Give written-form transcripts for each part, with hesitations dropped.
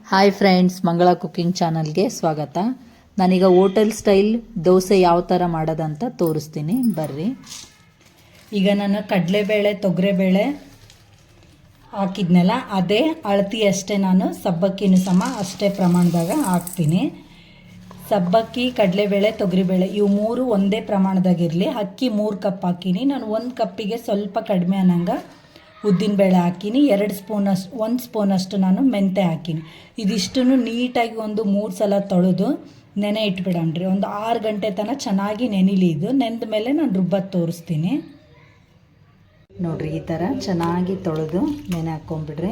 Hi friends, ಮಂಗಳ cooking ಚಾನಲ್ಗೆ ಸ್ವಾಗತ. ನಾನೀಗ ಹೋಟೆಲ್ ಸ್ಟೈಲ್ ದೋಸೆ ಯಾವ ಥರ ಮಾಡೋದಂತ ತೋರಿಸ್ತೀನಿ, ಬರ್ರಿ. ಈಗ ನಾನು ಕಡಲೆಬೇಳೆ ತೊಗರೆಬೇಳೆ ಹಾಕಿದ್ನಲ್ಲ, ಅದೇ ಅಳತಿ ಅಷ್ಟೇ. ನಾನು ಸಬ್ಬಕ್ಕಿನೂ ಸಮ ಅಷ್ಟೇ ಪ್ರಮಾಣದಾಗ ಹಾಕ್ತೀನಿ. ಸಬ್ಬಕ್ಕಿ, ಕಡಲೆಬೇಳೆ, ತೊಗರಿಬೇಳೆ ಇವು ಮೂರು ಒಂದೇ ಪ್ರಮಾಣದಾಗಿರಲಿ. ಅಕ್ಕಿ 3 ಕಪ್ ಹಾಕೀನಿ. ನಾನು 1 ಕಪ್ಪಿಗೆ ಸ್ವಲ್ಪ ಕಡಿಮೆ ಅನ್ನಂಗೆ ಉದ್ದಿನಬೇಳೆ ಹಾಕೀನಿ. 1 ಸ್ಪೂನಷ್ಟು ನಾನು ಮೆಂತೆ ಹಾಕೀನಿ. ಇದಿಷ್ಟನ್ನು ನೀಟಾಗಿ ಒಂದು 3 ಸಲ ತೊಳೆದು ನೆನೆ ಇಟ್ಬಿಡಣ್ರಿ. ಒಂದು 6 ಗಂಟೆ ತನಕ ಚೆನ್ನಾಗಿ ನೆನಿಲಿ. ಇದು ನೆಂದ ಮೇಲೆ ನಾನು ರುಬ್ಬತ್ತು ತೋರಿಸ್ತೀನಿ ನೋಡ್ರಿ. ಈ ಥರ ಚೆನ್ನಾಗಿ ತೊಳೆದು ನೆನೆ ಹಾಕ್ಕೊಂಬಿಡ್ರಿ.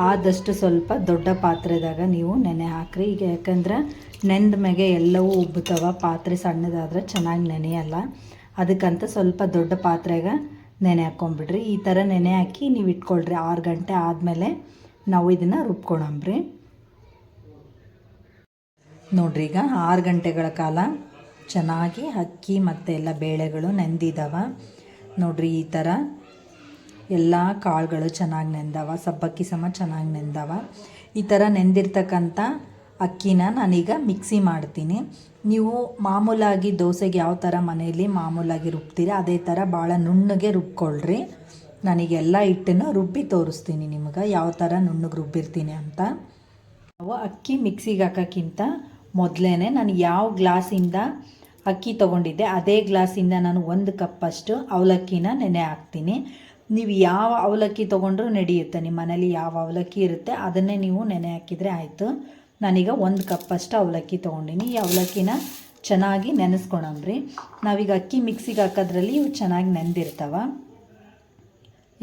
ಆದಷ್ಟು ಸ್ವಲ್ಪ ದೊಡ್ಡ ಪಾತ್ರೆದಾಗ ನೀವು ನೆನೆ ಹಾಕ್ರಿ. ಈಗ ಯಾಕಂದ್ರೆ ನೆಂದ ಮೇಲೆ ಎಲ್ಲವೂ ಉಬ್ಬುತ್ತವ. ಪಾತ್ರೆ ಸಣ್ಣದಾದ್ರೆ ಚೆನ್ನಾಗಿ ನೆನೆಯಲ್ಲ. ಅದಕ್ಕಂತ ಸ್ವಲ್ಪ ದೊಡ್ಡ ಪಾತ್ರೆಗೆ ನೆನೆ ಹಾಕ್ಕೊಂಬಿಡ್ರಿ. ಈ ಥರ ನೆನೆ ಹಾಕಿ ನೀವು ಇಟ್ಕೊಳ್ರಿ. 6 ಗಂಟೆ ಆದಮೇಲೆ ನಾವು ಇದನ್ನು ರುಬ್ಕೊಳಂಬ್ರಿ. ನೋಡ್ರಿ, ಈಗ 6 ಗಂಟೆಗಳ ಕಾಲ ಚೆನ್ನಾಗಿ ಅಕ್ಕಿ ಮತ್ತು ಎಲ್ಲ ಬೇಳೆಗಳು ನೆಂದಿದ್ದಾವ ನೋಡ್ರಿ. ಈ ಥರ ಎಲ್ಲ ಕಾಳುಗಳು ಚೆನ್ನಾಗಿ ನೆಂದವ. ಸಬ್ಬಕ್ಕಿ ಸಮ ಚೆನ್ನಾಗಿ ನೆಂದವ. ಈ ಥರ ನೆಂದಿರ್ತಕ್ಕಂಥ ಅಕ್ಕಿನ ನಾನೀಗ ಮಿಕ್ಸಿ ಮಾಡ್ತೀನಿ. ನೀವು ಮಾಮೂಲಾಗಿ ದೋಸೆಗೆ ಯಾವ ಥರ ಮನೆಯಲ್ಲಿ ಮಾಮೂಲಾಗಿ ರುಬ್ತೀರಿ ಅದೇ ಥರ ಭಾಳ ನುಣ್ಣಗೆ ರುಬ್ಕೊಳ್ರಿ. ನನಗೆಲ್ಲ ಹಿಟ್ಟನ್ನು ರುಬ್ಬಿ ತೋರಿಸ್ತೀನಿ ನಿಮ್ಗೆ ಯಾವ ಥರ ನುಣ್ಣಗೆ ರುಬ್ಬಿರ್ತೀನಿ ಅಂತ. ನಾವು ಅಕ್ಕಿ ಮಿಕ್ಸಿಗೆ ಹಾಕೋಕ್ಕಿಂತ ಮೊದಲೇ ನಾನು ಯಾವ ಗ್ಲಾಸಿಂದ ಅಕ್ಕಿ ತೊಗೊಂಡಿದ್ದೆ ಅದೇ ಗ್ಲಾಸಿಂದ ನಾನು 1 ಕಪ್ಪಷ್ಟು ಅವಲಕ್ಕಿನ ನೆನೆ ಹಾಕ್ತೀನಿ. ನೀವು ಯಾವ ಅವಲಕ್ಕಿ ತೊಗೊಂಡ್ರೂ ನಡೆಯುತ್ತೆ. ನಿಮ್ಮ ಮನೇಲಿ ಯಾವ ಅವಲಕ್ಕಿ ಇರುತ್ತೆ ಅದನ್ನೇ ನೀವು ನೆನೆ ಹಾಕಿದರೆ ಆಯಿತು. ನಾನೀಗ 1 ಕಪ್ಪಷ್ಟು ಅವಲಕ್ಕಿ ತೊಗೊಂಡಿನಿ. ಈ ಅವಲಕ್ಕಿನ ಚೆನ್ನಾಗಿ ನೆನೆಸ್ಕೊಳಂಬ್ರಿ. ನಾವೀಗ ಅಕ್ಕಿ ಮಿಕ್ಸಿಗೆ ಹಾಕೋದ್ರಲ್ಲಿ ಇವು ಚೆನ್ನಾಗಿ ನೆಂದಿರ್ತಾವ.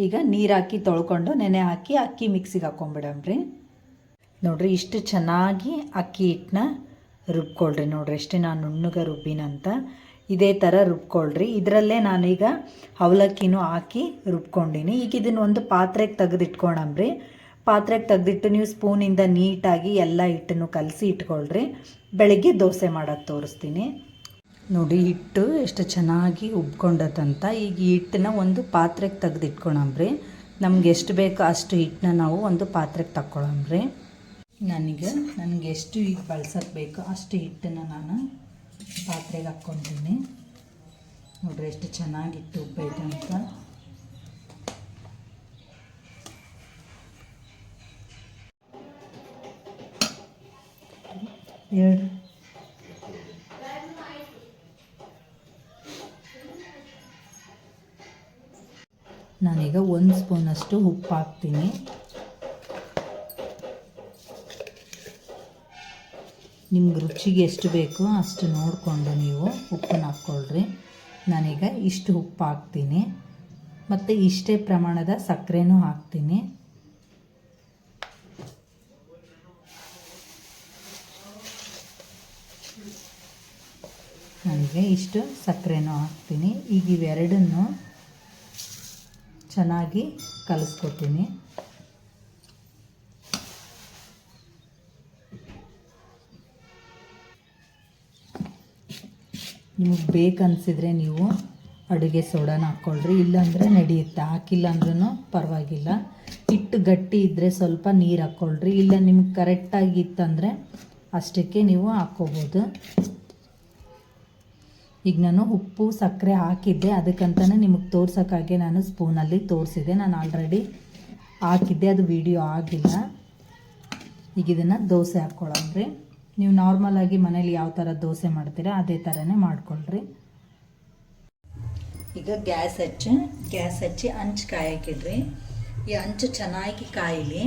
ಈಗ ನೀರು ಹಾಕಿ ತೊಳ್ಕೊಂಡು ನೆನೆ ಹಾಕಿ ಅಕ್ಕಿ ಮಿಕ್ಸಿಗೆ ಹಾಕ್ಕೊಂಬಿಡಂಬ್ರಿ. ನೋಡಿರಿ, ಇಷ್ಟು ಚೆನ್ನಾಗಿ ಅಕ್ಕಿ ಹಿಟ್ಟನ್ನ ರುಬ್ಕೊಳ್ರಿ. ನೋಡ್ರಿ, ಎಷ್ಟೇ ನಾನು ನುಣ್ಣಗೆ ರುಬ್ಬಿನಂತ. ಇದೇ ಥರ ರುಬ್ಕೊಳ್ರಿ. ಇದರಲ್ಲೇ ನಾನೀಗ ಅವಲಕ್ಕಿನೂ ಹಾಕಿ ರುಬ್ಕೊಂಡಿನಿ. ಈಗ ಇದನ್ನು ಒಂದು ಪಾತ್ರೆಗೆ ತೆಗೆದಿಟ್ಕೊಳಂಬ್ರಿ. ಪಾತ್ರೆಗೆ ತೆಗೆದಿಟ್ಟು ನೀವು ಸ್ಪೂನಿಂದ ನೀಟಾಗಿ ಎಲ್ಲ ಹಿಟ್ಟನ್ನು ಕಲಸಿ ಇಟ್ಕೊಳ್ರಿ. ಬೆಳಗ್ಗೆ ದೋಸೆ ಮಾಡೋದು ತೋರಿಸ್ತೀನಿ ನೋಡಿ. ಹಿಟ್ಟು ಎಷ್ಟು ಚೆನ್ನಾಗಿ ಉಬ್ಕೊಂಡತ್ತಂತ. ಈಗ ಈ ಹಿಟ್ಟನ್ನ ಒಂದು ಪಾತ್ರೆಗೆ ತೆಗೆದಿಟ್ಕೊಳಂಬ್ರಿ. ನಮ್ಗೆ ಎಷ್ಟು ಬೇಕೋ ಅಷ್ಟು ಹಿಟ್ಟನ್ನ ನಾವು ಒಂದು ಪಾತ್ರೆಗೆ ತಕ್ಕೊಳಂಬ್ರಿ. ನನಗೆ ಎಷ್ಟು ಈಗ ಬಳಸೋಕ್ಕೆ ಬೇಕೋ ಅಷ್ಟು ಹಿಟ್ಟನ್ನು ನಾನು ಪಾತ್ರೆಗೆ ಹಾಕ್ಕೊತೀನಿ ನೋಡ್ರಿ. ಎಷ್ಟು ಚೆನ್ನಾಗಿ ಹಿಟ್ಟು ಉಬ್ಬೈತೆ ಅಂತ. ನಾನೀಗ 1 ಸ್ಪೂನಷ್ಟು ಉಪ್ಪು ಹಾಕ್ತೀನಿ. ನಿಮ್ಗೆ ರುಚಿಗೆ ಎಷ್ಟು ಬೇಕೋ ಅಷ್ಟು ನೋಡಿಕೊಂಡು ನೀವು ಉಪ್ಪನ್ನು ಹಾಕ್ಕೊಳ್ರಿ. ನಾನೀಗ ಇಷ್ಟು ಉಪ್ಪು ಹಾಕ್ತೀನಿ ಮತ್ತು ಇಷ್ಟೇ ಪ್ರಮಾಣದ ಸಕ್ಕರೆನೂ ಹಾಕ್ತೀನಿ. ನನಗೆ ಇಷ್ಟು ಸಕ್ಕರೆನೂ ಹಾಕ್ತೀನಿ. ಈಗ ಇವೆರಡನ್ನು ಚೆನ್ನಾಗಿ ಕಲಿಸ್ಕೊತೀನಿ. ನಿಮಗೆ ಬೇಕನ್ಸಿದ್ರೆ ನೀವು ಅಡುಗೆ ಸೋಡಾನ ಹಾಕ್ಕೊಳ್ರಿ. ಇಲ್ಲಾಂದರೆ ನಡೆಯುತ್ತೆ, ಹಾಕಿಲ್ಲ ಅಂದ್ರೂ ಪರವಾಗಿಲ್ಲ. ಹಿಟ್ಟು ಗಟ್ಟಿ ಇದ್ದರೆ ಸ್ವಲ್ಪ ನೀರು ಹಾಕ್ಕೊಳ್ರಿ. ಇಲ್ಲ ನಿಮ್ಗೆ ಕರೆಕ್ಟಾಗಿತ್ತಂದರೆ ಅಷ್ಟಕ್ಕೆ ನೀವು ಹಾಕ್ಕೋಬೋದು. ಈಗ ನಾನು ಉಪ್ಪು ಸಕ್ಕರೆ ಹಾಕಿದ್ದೆ, ಅದಕ್ಕಂತಲೇ ನಿಮಗೆ ತೋರ್ಸೋಕ್ಕಾಗೆ ನಾನು ಸ್ಪೂನಲ್ಲಿ ತೋರಿಸಿದೆ. ನಾನು ಆಲ್ರೆಡಿ ಹಾಕಿದ್ದೆ, ಅದು ವಿಡಿಯೋ ಆಗಿಲ್ಲ. ಈಗ ಇದನ್ನು ದೋಸೆ ಹಾಕ್ಕೊಳ್ಳಂಬ್ರಿ. ನೀವು ನಾರ್ಮಲಾಗಿ ಮನೇಲಿ ಯಾವ ಥರ ದೋಸೆ ಮಾಡ್ತೀರಾ ಅದೇ ಥರನೇ ಮಾಡ್ಕೊಳ್ರಿ. ಈಗ ಗ್ಯಾಸ್ ಹಚ್ಚಿ ಹಂಚು ಕಾಯಕ್ಕಿಡ್ರಿ. ಈ ಹಂಚು ಚೆನ್ನಾಗಿ ಕಾಯಲಿ.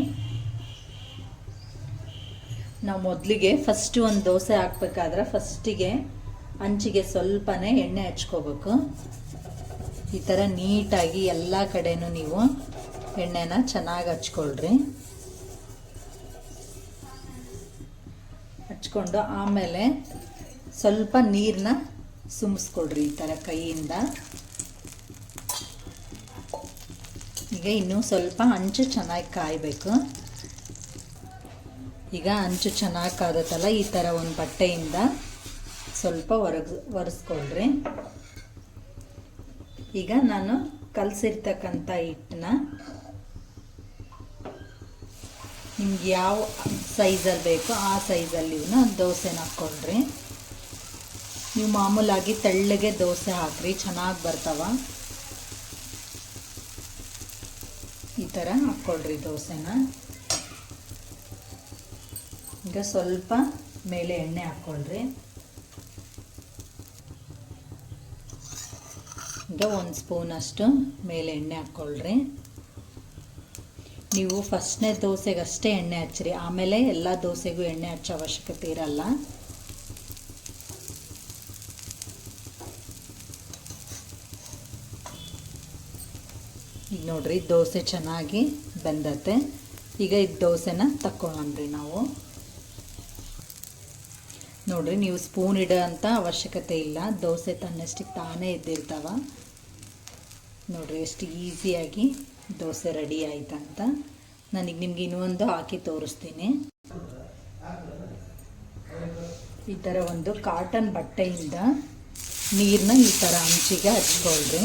ನಾವು ಮೊದಲಿಗೆ ಫಸ್ಟು ಒಂದು ದೋಸೆ ಹಾಕ್ಬೇಕಾದ್ರೆ ಫಸ್ಟಿಗೆ ಹಂಚಿಗೆ ಸ್ವಲ್ಪನೇ ಎಣ್ಣೆ ಹಚ್ಕೋಬೇಕು. ಈ ಥರ ನೀಟಾಗಿ ಎಲ್ಲ ಕಡೆನೂ ನೀವು ಎಣ್ಣೆನ ಚೆನ್ನಾಗಿ ಹಚ್ಕೊಳ್ರಿ. ಹಚ್ಕೊಂಡು ಆಮೇಲೆ ಸ್ವಲ್ಪ ನೀರನ್ನ ಸುಮಿಸ್ಕೊಳ್ರಿ ಈ ಥರ ಕೈಯಿಂದ. ಈಗ ಇನ್ನೂ ಸ್ವಲ್ಪ ಹಂಚು ಚೆನ್ನಾಗಿ ಕಾಯಬೇಕು. ಈಗ ಹಂಚು ಚೆನ್ನಾಗಿ ಕಾದತ್ತಲ್ಲ, ಈ ಥರ ಒಂದು ಬಟ್ಟೆಯಿಂದ ಸ್ವಲ್ಪ ಒರೆಸ್ಕೊಳ್ರಿ. ಈಗ ನಾನು ಕಲಸಿರ್ತಕ್ಕಂಥ ಹಿಟ್ಟನ್ನ ನಿಮ್ಗೆ ಯಾವ ಸೈಜಲ್ಲಿ ಬೇಕು ಆ ಸೈಜಲ್ಲಿ ಇವನ್ನ ದೋಸೆನ ಹಾಕ್ಕೊಳ್ರಿ. ನೀವು ಮಾಮೂಲಾಗಿ ತೆಳ್ಳಗೆ ದೋಸೆ ಹಾಕ್ರಿ, ಚೆನ್ನಾಗಿ ಬರ್ತಾವ. ಈ ಥರ ಹಾಕ್ಕೊಳ್ರಿ ದೋಸೆನ. ಈಗ ಸ್ವಲ್ಪ ಮೇಲೆ ಎಣ್ಣೆ ಹಾಕ್ಕೊಳ್ರಿ. ಈಗ 1 ಸ್ಪೂನಷ್ಟು ಮೇಲೆ ಎಣ್ಣೆ ಹಾಕ್ಕೊಳ್ರಿ. ನೀವು ಫಸ್ಟ್ನೇ ದೋಸೆಗಷ್ಟೇ ಎಣ್ಣೆ ಹಚ್ಚಿರಿ, ಆಮೇಲೆ ಎಲ್ಲ ದೋಸೆಗೂ ಎಣ್ಣೆ ಹಚ್ಚೋ ಅವಶ್ಯಕತೆ ಇರಲ್ಲ. ಈಗ ನೋಡ್ರಿ ದೋಸೆ ಚೆನ್ನಾಗಿ ಬೆಂದತ್ತೆ. ಈಗ ಈ ದೋಸೆನ ತಕ್ಕೊಳ್ಳೋಣ್ರಿ ನಾವು. ನೋಡ್ರಿ ನೀವು ಸ್ಪೂನ್ ಇಡೋ ಅಂತ ಅವಶ್ಯಕತೆ ಇಲ್ಲ, ದೋಸೆ ತನ್ನಷ್ಟಕ್ಕೆ ತಾನೇ ಇದ್ದಿರ್ತಾವ. ನೋಡ್ರಿ ಎಷ್ಟು ಈಸಿಯಾಗಿ ದೋಸೆ ರೆಡಿ ಆಯ್ತಂತ. ನನಗೆ ನಿಮ್ಗೆ ಇನ್ನೊಂದು ಹಾಕಿ ತೋರಿಸ್ತೀನಿ. ಈ ಥರ ಒಂದು ಕಾಟನ್ ಬಟ್ಟೆಯಿಂದ ನೀರನ್ನ ಈ ಥರ ಹಂಚಿಗೆ ಹಚ್ಕೊಳ್ರಿ.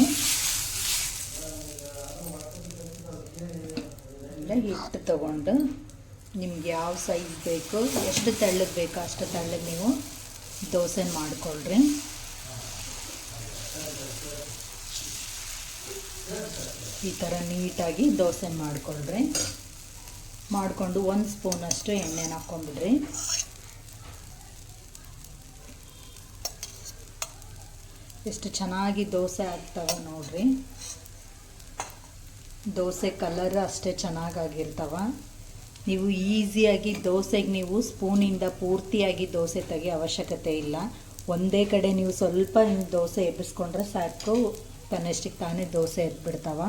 ಹಿಟ್ಟು ತಗೊಂಡು ನಿಮ್ಗೆ ಯಾವ ಸೈಜ್ ಬೇಕು, ಎಷ್ಟು ತೆಳ್ಳಗೆ ಬೇಕೋ ಅಷ್ಟು ತೆಳ್ಳಗೆ ನೀವು ದೋಸೆ ಮಾಡಿಕೊಳ್ರಿ. ಈ ಥರ ನೀಟಾಗಿ ದೋಸೆ ಮಾಡಿಕೊಳ್ರಿ. ಮಾಡಿಕೊಂಡು 1 ಸ್ಪೂನಷ್ಟು ಎಣ್ಣೆನ ಹಾಕ್ಕೊಂಬಿಡ್ರಿ. ಎಷ್ಟು ಚೆನ್ನಾಗಿ ದೋಸೆ ಆಗ್ತಾವೆ ನೋಡ್ರಿ. ದೋಸೆ ಕಲರ್ ಅಷ್ಟೇ ಚೆನ್ನಾಗಾಗಿರ್ತಾವ. ನೀವು ಈಸಿಯಾಗಿ ದೋಸೆಗೆ ನೀವು ಸ್ಪೂನಿಂದ ಪೂರ್ತಿಯಾಗಿ ದೋಸೆ ತೆಗಿಯೋ ಅವಶ್ಯಕತೆ ಇಲ್ಲ. ಒಂದೇ ಕಡೆ ನೀವು ಸ್ವಲ್ಪ ದೋಸೆ ಎಬ್ಬಿಸ್ಕೊಂಡ್ರೆ ಸಾಕು, ತನ್ನಷ್ಟಕ್ಕೆ ತಾನೇ ದೋಸೆ ಎದ್ಬಿಡ್ತಾವ.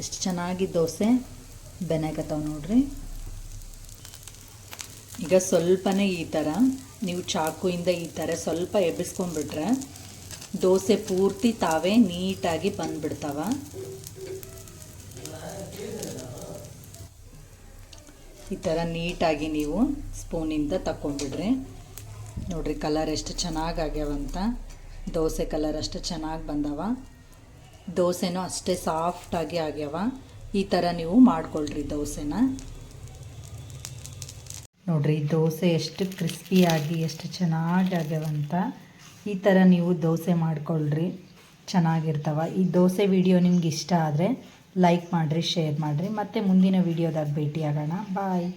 ಎಷ್ಟು ಚೆನ್ನಾಗಿ ದೋಸೆ ಬೆನಾಗತ್ತಾವ ನೋಡ್ರಿ. ಈಗ ಸ್ವಲ್ಪನೇ ಈ ಥರ ನೀವು ಚಾಕುಯಿಂದ ಈ ಥರ ಸ್ವಲ್ಪ ಎಬ್ಬಿಸ್ಕೊಂಡ್ಬಿಟ್ರೆ ದೋಸೆ ಪೂರ್ತಿ ತಾವೇ ನೀಟಾಗಿ ಬಂದ್ಬಿಡ್ತಾವ. ಈ ಥರ ನೀಟಾಗಿ ನೀವು ಸ್ಪೂನಿಂದ ತಗೊಂಡ್ಬಿಡ್ರಿ. ನೋಡ್ರಿ ಕಲರ್ ಎಷ್ಟು ಚೆನ್ನಾಗಾಗ್ಯಾವಂತ. ದೋಸೆ ಕಲರ್ ಅಷ್ಟು ಚೆನ್ನಾಗಿ ಬಂದವ. ದೋಸೆನೂ ಅಷ್ಟೇ ಸಾಫ್ಟಾಗಿ ಆಗ್ಯಾವ. ಈ ಥರ ನೀವು ಮಾಡ್ಕೊಳ್ರಿ ದೋಸೆನ. ನೋಡ್ರಿ ದೋಸೆ ಎಷ್ಟು ಕ್ರಿಸ್ಪಿಯಾಗಿ ಎಷ್ಟು ಚೆನ್ನಾಗಿ ಆಗ್ಯಾವಂತ. ಈ ಥರ ನೀವು ದೋಸೆ ಮಾಡ್ಕೊಳ್ರಿ, ಚೆನ್ನಾಗಿರ್ತಾವ. ಈ ದೋಸೆ ವಿಡಿಯೋ ನಿಮ್ಗೆ ಇಷ್ಟ ಆದರೆ ಲೈಕ್ ಮಾಡಿರಿ, ಶೇರ್ ಮಾಡಿರಿ. ಮತ್ತೆ ಮುಂದಿನ ವಿಡಿಯೋದಾಗ ಭೇಟಿಯಾಗೋಣ. ಬಾಯ್.